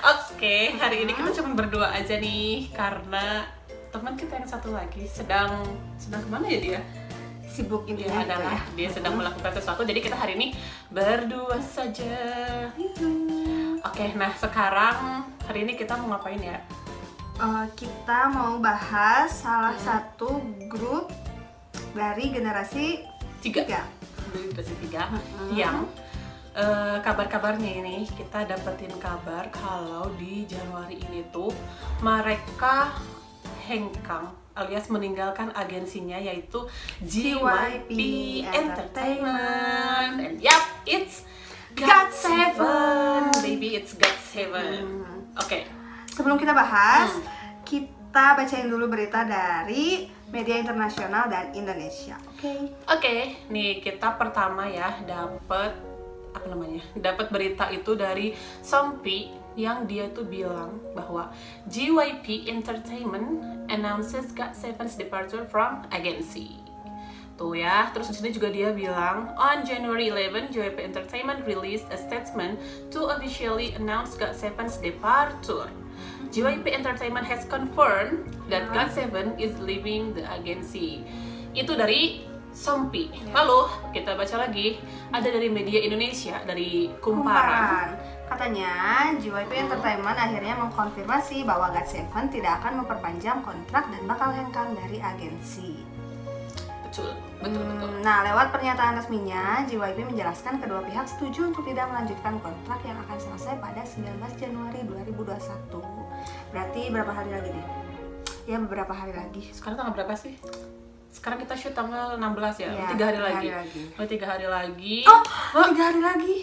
Oke, hari ini kita cuma berdua aja nih karena teman kita yang satu lagi sedang kemana ya dia? Sibuk Dia intinya adalah dia sedang melakukan sesuatu, jadi kita hari ini berdua saja. Oke, nah sekarang hari ini kita mau ngapain ya? Kita mau bahas salah satu grup dari generasi 3. Generasi 3 yang kabar-kabarnya ini kita dapetin kabar kalau di Januari ini tuh mereka hengkang alias meninggalkan agensinya yaitu JYP Entertainment. And yup, it's GOT7, baby, it's GOT7. Oke. Sebelum kita bahas, kita bacain dulu berita dari media internasional dan Indonesia. Oke, nih kita pertama ya dapat berita itu dari Sompi yang dia tuh bilang bahwa JYP Entertainment announces GOT7's departure from agency. Tuh ya, terus di sini juga dia bilang on January 11, JYP Entertainment released a statement to officially announce GOT7's departure. JYP Entertainment has confirmed that GOT7 is leaving the agency. Itu dari Sompi. Lalu kita baca lagi, ada dari media Indonesia, dari Kumparan. Katanya JYP Entertainment akhirnya mengkonfirmasi bahwa GOT7 tidak akan memperpanjang kontrak dan bakal hengkang dari agensi. Betul. Nah, lewat pernyataan resminya, JYP menjelaskan kedua pihak setuju untuk tidak melanjutkan kontrak yang akan selesai pada 19 Januari 2021. Berarti berapa hari lagi nih? Ya, beberapa hari lagi. Sekarang tanggal berapa sih? Sekarang kita shoot tanggal 16 ya, Ya 3 hari lagi. 3 hari lagi. Oh, 3 hari lagi?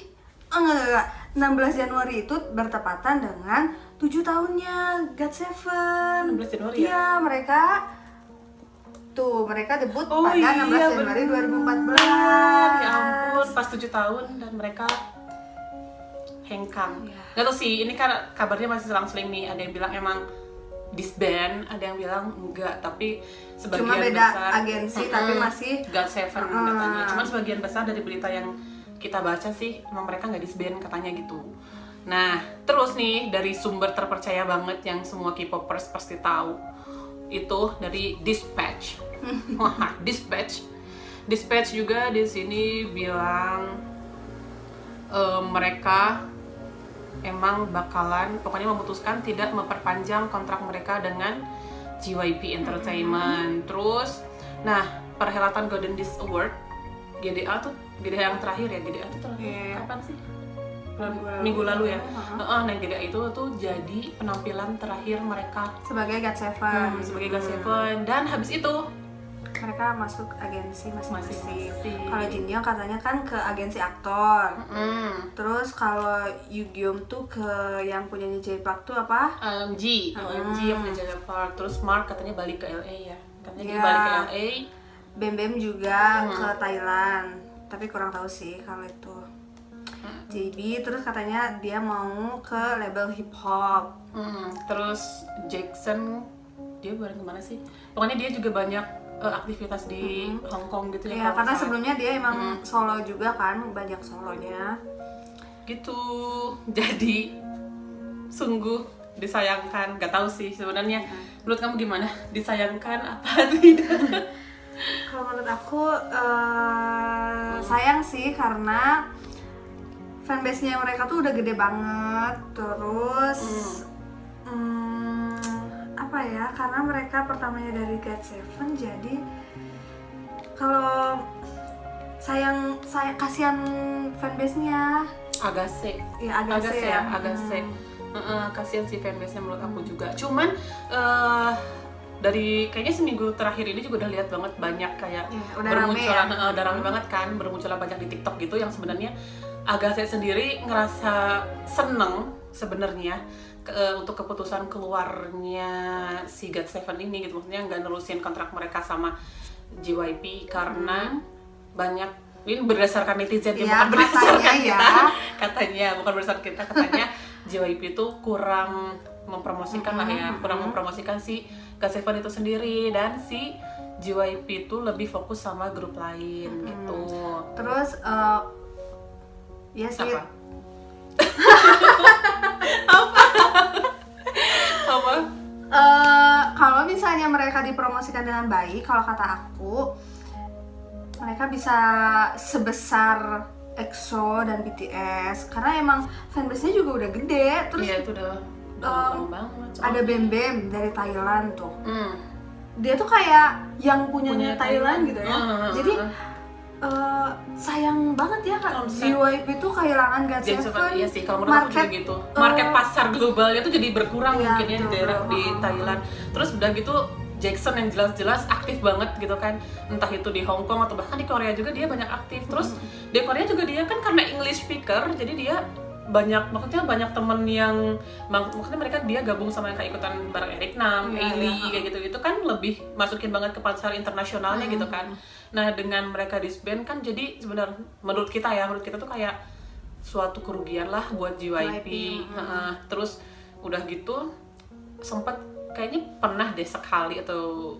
Enggak. 16 Januari itu bertepatan dengan 7 tahunnya GOT7. 16 Januari ya? Iya, mereka debut pada 16 Januari 2014. Ya ampun, pas 7 tahun dan mereka hengkang. Gak tau sih, ini kan kabarnya masih selang-seling nih. Ada yang bilang emang disband, ada yang bilang enggak, tapi sebagian cuma beda besar agensi tapi masih GOT7 katanya. Cuman sebagian besar dari berita yang kita baca sih emang mereka nggak disband katanya gitu. Nah, terus nih dari sumber terpercaya banget yang semua K-popers pasti tahu, itu dari Dispatch. Dispatch juga di sini bilang mereka emang bakalan pokoknya memutuskan tidak memperpanjang kontrak mereka dengan JYP Entertainment. Terus, nah perhelatan Golden Disc Award GDA yang terakhir ya, GDA itu terakhir kapan sih? Minggu lalu ya. Nah GDA itu tuh jadi penampilan terakhir mereka sebagai GOT7. Dan habis itu mereka masuk agensi masing-masing. Kalau Jinyoung katanya kan ke agensi aktor. Terus kalau Yugyeom tuh ke yang punyanya J-Park tuh apa? OMG yang punya J-Park. Terus Mark katanya balik ke LA ya. Katanya dia balik ke LA. Bem juga ke Thailand. Tapi kurang tahu sih kalau itu. JB terus katanya dia mau ke label hip hop. Terus Jackson dia bareng kemana sih? Pokoknya dia juga banyak aktivitas di Hong Kong gitu ya. Iya, karena sebelumnya dia emang solo juga kan, banyak solonya. Gitu. Jadi sungguh disayangkan. Gak tahu sih sebenarnya. Menurut kamu gimana? Disayangkan apa tidak? Kalau menurut aku sayang sih karena fanbase-nya mereka tuh udah gede banget. Terus apa ya, karena mereka pertamanya dari GOT7, jadi kalau kasihan fanbase-nya. Agase. Kasihan sih fanbase-nya menurut aku juga. Cuman dari kayaknya seminggu terakhir ini juga udah lihat banget banyak kayak bermunculan, udah rame banget kan, bermunculan banyak di TikTok gitu yang sebenarnya Agase sendiri ngerasa seneng sebenarnya untuk keputusan keluarnya si GOT7 ini gitu, maksudnya nggak nerusin kontrak mereka sama JYP karena banyak, ini berdasarkan netizen ya, bukan berdasarkan kita, bukan berdasarkan kita, katanya JYP itu kurang mempromosikan lah ya, kurang mempromosikan si GOT7 itu sendiri, dan si JYP itu lebih fokus sama grup lain gitu. Terus ya sih mereka dipromosikan dengan baik, kalau kata aku mereka bisa sebesar EXO dan BTS karena emang fanbase-nya juga udah gede. Terus iya itu udah banget. Ada Bem Bem dari Thailand tuh. Dia tuh kayak yang punya Thailand gitu ya. Jadi sayang banget ya kan JYP tuh kehilangan GOT7. Iya sih, kalau menurut aku juga gitu. Market pasar globalnya tuh jadi berkurang mungkin ya di daerah di Thailand. Terus udah gitu Jackson yang jelas-jelas aktif banget gitu kan, entah itu di Hong Kong atau bahkan di Korea juga dia banyak aktif. Terus di Korea juga dia kan karena English speaker, jadi dia banyak temen yang maksudnya mereka dia gabung sama yang kayak ikutan bareng Eric Nam, Ailey kayak gitu itu kan lebih masukin banget ke pasar internasionalnya gitu kan. Nah dengan mereka disband kan jadi sebenarnya menurut kita tuh kayak suatu kerugian lah buat JYP. Terus udah gitu sempet kayaknya pernah deh sekali atau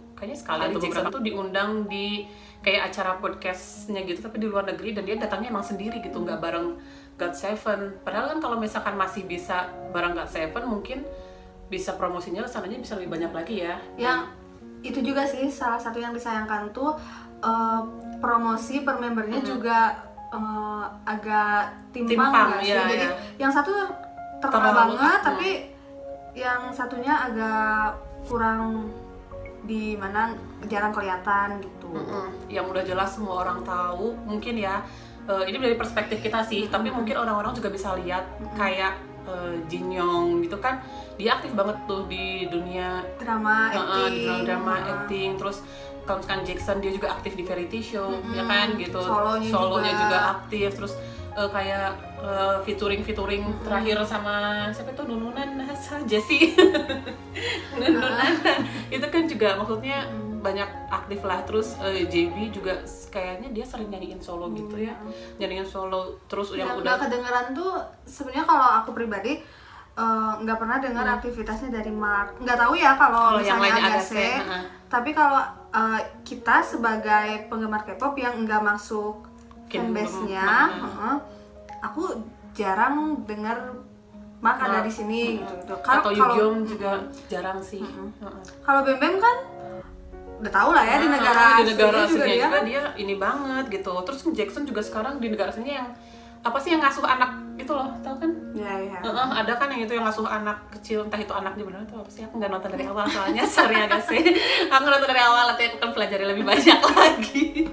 Jackson tuh diundang di kayak acara podcastnya gitu tapi di luar negeri dan dia datangnya emang sendiri gitu, nggak bareng GOT7. Padahal kan kalau misalkan masih bisa bareng GOT7 mungkin bisa promosinya kesananya bisa lebih banyak lagi ya. Yang itu juga sih salah satu yang disayangkan tuh promosi per membernya juga agak timpang nggak sih? Jadi yang satu terkenal banget tapi yang satunya agak kurang di mana jarang kelihatan gitu. Yang udah jelas semua orang tahu mungkin ya. Ini dari perspektif kita sih, tapi mungkin orang-orang juga bisa lihat kayak Jin Young gitu kan, dia aktif banget tuh di dunia drama acting. Terus kalau misalkan Jackson dia juga aktif di variety show, ya kan gitu. Solonya juga aktif. Terus kayak featuring terakhir sama siapa tuh Nununan Jessie. Nununan itu kan juga maksudnya banyak aktif lah. Terus JB juga kayaknya dia sering nyanyiin solo gitu ya, nyanyiin solo. Terus yang udah kedengeran tuh sebenarnya kalau aku pribadi nggak pernah dengar aktivitasnya dari Mark. Nggak tahu ya kalau misalnya Agase. Tapi kalau kita sebagai penggemar K-pop yang nggak masuk fanbase-nya, aku jarang dengar Mark ada di sini gitu. Atau Yugyeom juga jarang sih. Kalau Bem Bem kan udah tau lah ya di negara aslinya juga dia ini banget gitu. Terus Jackson juga sekarang di negara aslinya yang apa sih yang ngasuh anak gitu loh, tau kan? Iya. Ada kan yang itu yang ngasuh anak kecil, entah itu anaknya benar atau apa sih, aku nggak nonton dari awal soalnya sorry agak sih. Aku nonton dari awal, nanti aku kan pelajari lebih banyak lagi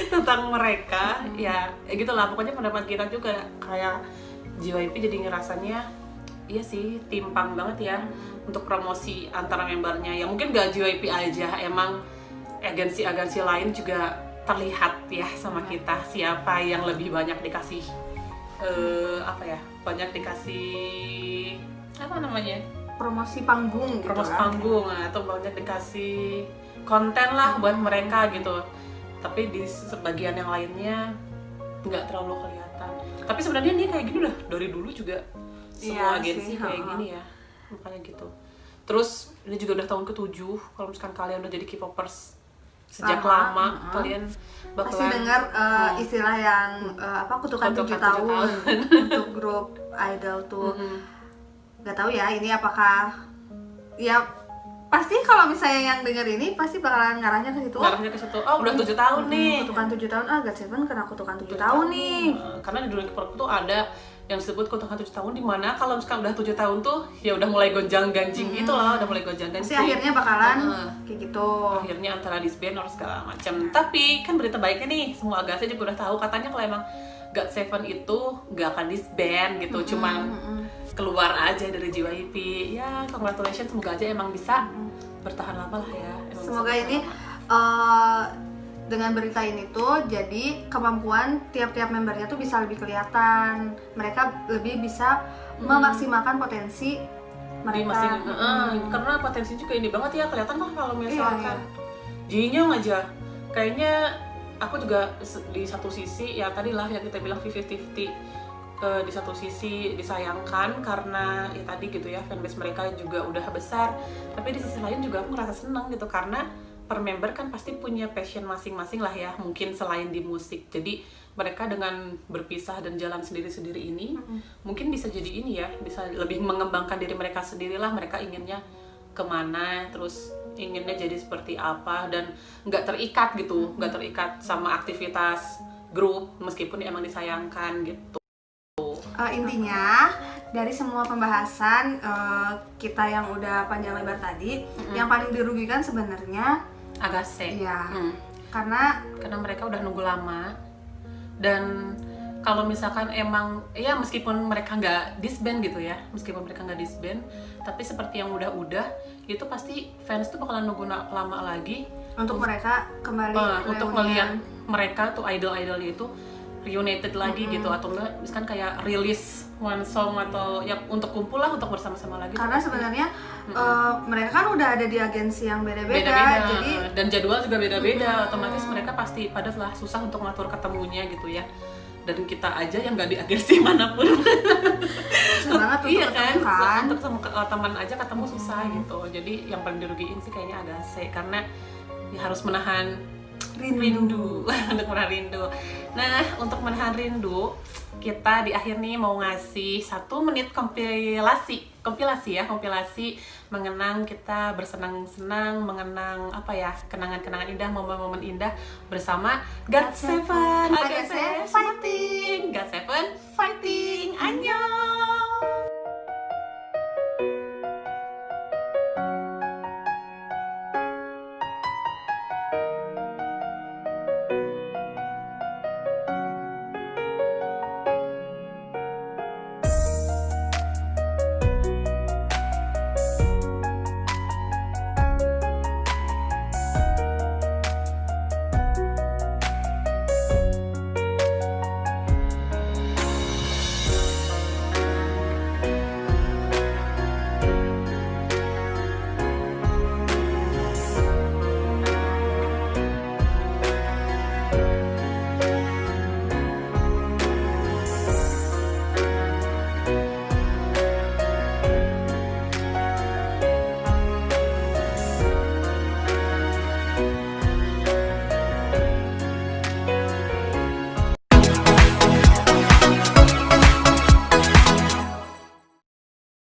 tentang mereka. Ya gitulah pokoknya pendapat kita juga kayak JYP jadi ngerasanya iya sih timpang banget ya untuk promosi antara membernya. Ya mungkin gak JYP aja, emang agensi-agensi lain juga terlihat ya sama kita siapa yang lebih banyak dikasih banyak dikasih promosi panggung panggung atau banyak dikasih konten lah buat mereka gitu. Tapi di sebagian yang lainnya nggak terlalu kelihatan. Tapi sebenarnya dia kayak gini udah dari dulu juga semua agensi kayak gini ya, makanya gitu. Terus ini juga udah tahun ke-7. Kalau misalkan kalian udah jadi K-popers sejak lama kalian bakalan pasti dengar istilah yang kutukan 7 tahun untuk grup idol tuh. Nggak tahu ya ini apakah ya pasti kalau misalnya yang denger ini pasti bakalan ngarahnya ke situ. Oh udah 7 tahun nih. Kutukan 7 tahun. GOT7 kena kutukan 7 tahun nih. Karena di dunia K-pop tuh ada yang disebut kutukan 7 tahun, dimana kalau misalkan udah 7 tahun tuh ya udah mulai gonjang-ganjing gitu loh, udah mulai gonjang-ganjing. Akhirnya bakalan kayak gitu. Akhirnya antara disband atau segala macam. Tapi kan berita baiknya nih, semua Agase juga udah tahu katanya kalau emang GOT7 itu gak akan disband gitu, cuman keluar aja dari JYP. Ya, congratulations, semoga aja emang bisa bertahan lama lah ya. Semoga ini dengan berita ini tuh jadi kemampuan tiap-tiap membernya tuh bisa lebih kelihatan. Mereka lebih bisa memaksimalkan potensi mereka. Karena potensi juga ini banget ya, kelihatan lah kalau misalkan Jin Young aja kayaknya aku juga di satu sisi ya tadi lah yang kita bilang 50-50, di satu sisi disayangkan karena ya tadi gitu ya fanbase mereka juga udah besar, tapi di sisi lain juga aku ngerasa seneng gitu karena per member kan pasti punya passion masing-masing lah ya, mungkin selain di musik. Jadi mereka dengan berpisah dan jalan sendiri-sendiri ini mungkin bisa jadi ini ya, bisa lebih mengembangkan diri mereka sendirilah, mereka inginnya kemana, terus inginnya jadi seperti apa, dan nggak terikat gitu, nggak terikat sama aktivitas grup meskipun emang disayangkan gitu. Intinya dari semua pembahasan kita yang udah panjang lebar tadi, yang paling dirugikan sebenarnya Agase. Iya. Karena mereka udah nunggu lama, dan kalau misalkan emang ya meskipun mereka nggak disband gitu ya, tapi seperti yang udah itu pasti fans tuh bakalan nunggu lama lagi untuk mereka kembali untuk melihat mereka tuh idol-idolnya itu reunited lagi gitu, atau misalkan kayak rilis one song atau ya untuk kumpul lah, untuk bersama-sama lagi. Karena sebenarnya mereka kan udah ada di agensi yang beda-beda, jadi dan jadwal juga beda-beda, otomatis mereka pasti padat lah, susah untuk ngatur ketemunya gitu ya. Dan kita aja yang nggak di agensi manapun susah banget untuk iya ketemu kan, untuk teman aja ketemu susah gitu. Jadi yang paling dirugiin sih kayaknya Agase, karena ya harus menahan rindu. Untuk menahan rindu. Nah, untuk menahan rindu, kita di akhir nih mau ngasih 1 menit kompilasi mengenang kita bersenang-senang, mengenang apa ya, kenangan-kenangan indah, momen-momen indah bersama GOT7 fighting, GOT7 fighting, annyeong.